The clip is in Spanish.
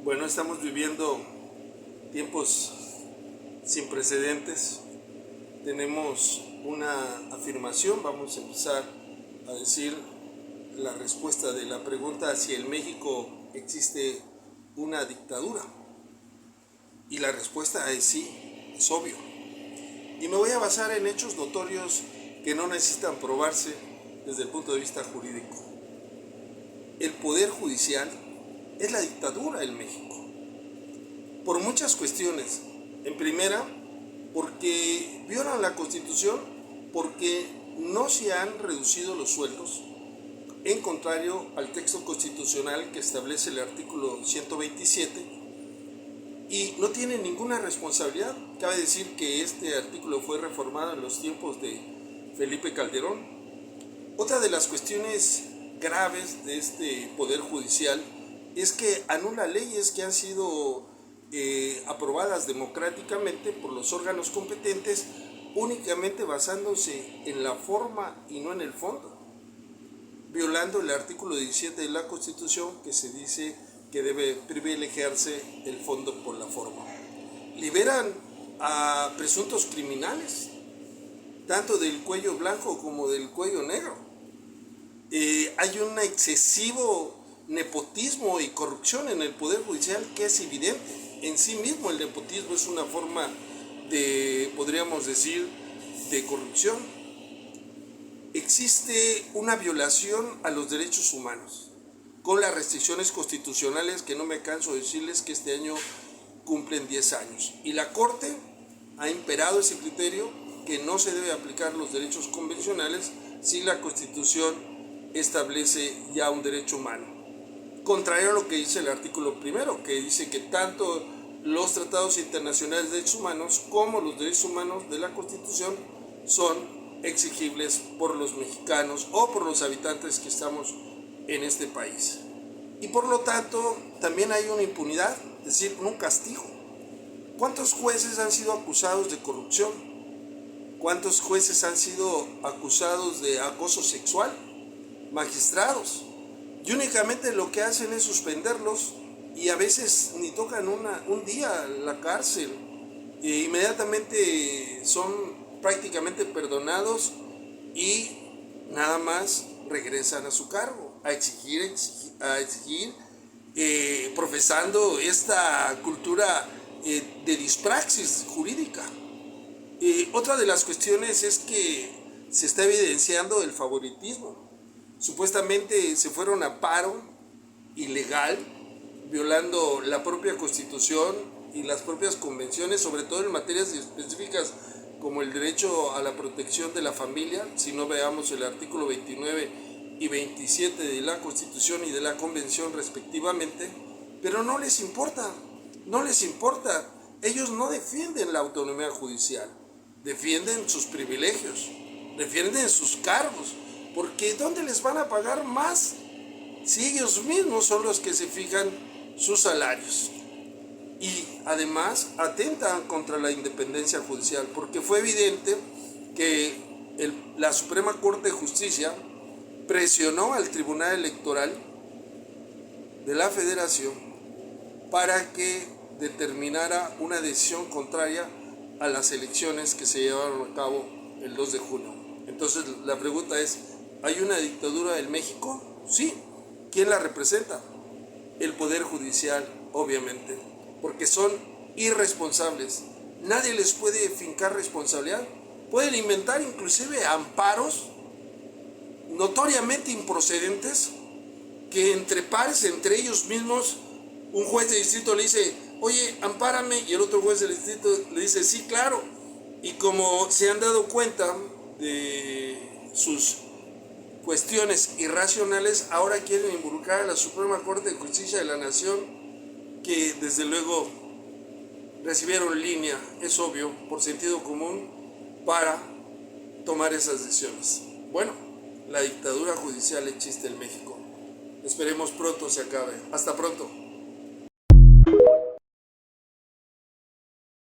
Bueno, estamos viviendo tiempos sin precedentes. Tenemos una afirmación, vamos a empezar a decir la respuesta de la pregunta si en México existe una dictadura. Y la respuesta es sí, es obvio. Y me voy a basar en hechos notorios que no necesitan probarse desde el punto de vista jurídico. El Poder Judicial es la dictadura en México, por muchas cuestiones. En primera, porque violan la Constitución, porque no se han reducido los sueldos, en contrario al texto constitucional que establece el artículo 127, y no tienen ninguna responsabilidad. Cabe decir que este artículo fue reformado en los tiempos de Felipe Calderón. Otra de las cuestiones graves de este Poder Judicial es que anula leyes que han sido aprobadas democráticamente por los órganos competentes, únicamente basándose en la forma y no en el fondo, violando el artículo 17 de la Constitución, que se dice que debe privilegiarse el fondo por la forma. Liberan a presuntos criminales, tanto del cuello blanco como del cuello negro. Hay un excesivo nepotismo y corrupción en el Poder Judicial que es evidente. En sí mismo el nepotismo es una forma de, podríamos decir, de corrupción. Existe una violación a los derechos humanos, con las restricciones constitucionales que no me canso de decirles que este año cumplen 10 años. Y la Corte ha imperado ese criterio que no se debe aplicar los derechos convencionales si la Constitución establece ya un derecho humano. Contrario a lo que dice el artículo primero, que dice que tanto los tratados internacionales de derechos humanos como los derechos humanos de la Constitución son exigibles por los mexicanos o por los habitantes que estamos en este país. Y por lo tanto también hay una impunidad, es decir, un castigo. ¿Cuántos jueces han sido acusados de corrupción? ¿Cuántos jueces han sido acusados de acoso sexual? Magistrados. Y únicamente lo que hacen es suspenderlos y a veces ni tocan un día la cárcel. E inmediatamente son prácticamente perdonados y nada más regresan a su cargo a exigir profesando esta cultura de dispraxis jurídica. Otra de las cuestiones es que se está evidenciando el favoritismo. Supuestamente se fueron a paro ilegal, violando la propia Constitución y las propias convenciones, sobre todo en materias específicas como el derecho a la protección de la familia. Si no, veamos el artículo 29 y 27 de la Constitución y de la Convención respectivamente, pero no les importa, ellos no defienden la autonomía judicial, defienden sus privilegios, defienden sus cargos, porque ¿dónde les van a pagar más si ellos mismos son los que se fijan sus salarios? Y además atentan contra la independencia judicial, porque fue evidente que la Suprema Corte de Justicia presionó al Tribunal Electoral de la Federación para que determinara una decisión contraria a las elecciones que se llevaron a cabo el 2 de junio. Entonces la pregunta es, ¿hay una dictadura en México? Sí. ¿Quién la representa? El Poder Judicial, obviamente, porque son irresponsables. Nadie les puede fincar responsabilidad. Pueden inventar inclusive amparos notoriamente improcedentes, que entre pares, entre ellos mismos, un juez de distrito le dice, oye, ampárame, y el otro juez del distrito le dice, sí, claro. Y como se han dado cuenta de sus cuestiones irracionales, ahora quieren involucrar a la Suprema Corte de Justicia de la Nación, que desde luego recibieron línea, es obvio, por sentido común, para tomar esas decisiones. Bueno, la dictadura judicial existe en México. Esperemos pronto se acabe. Hasta pronto.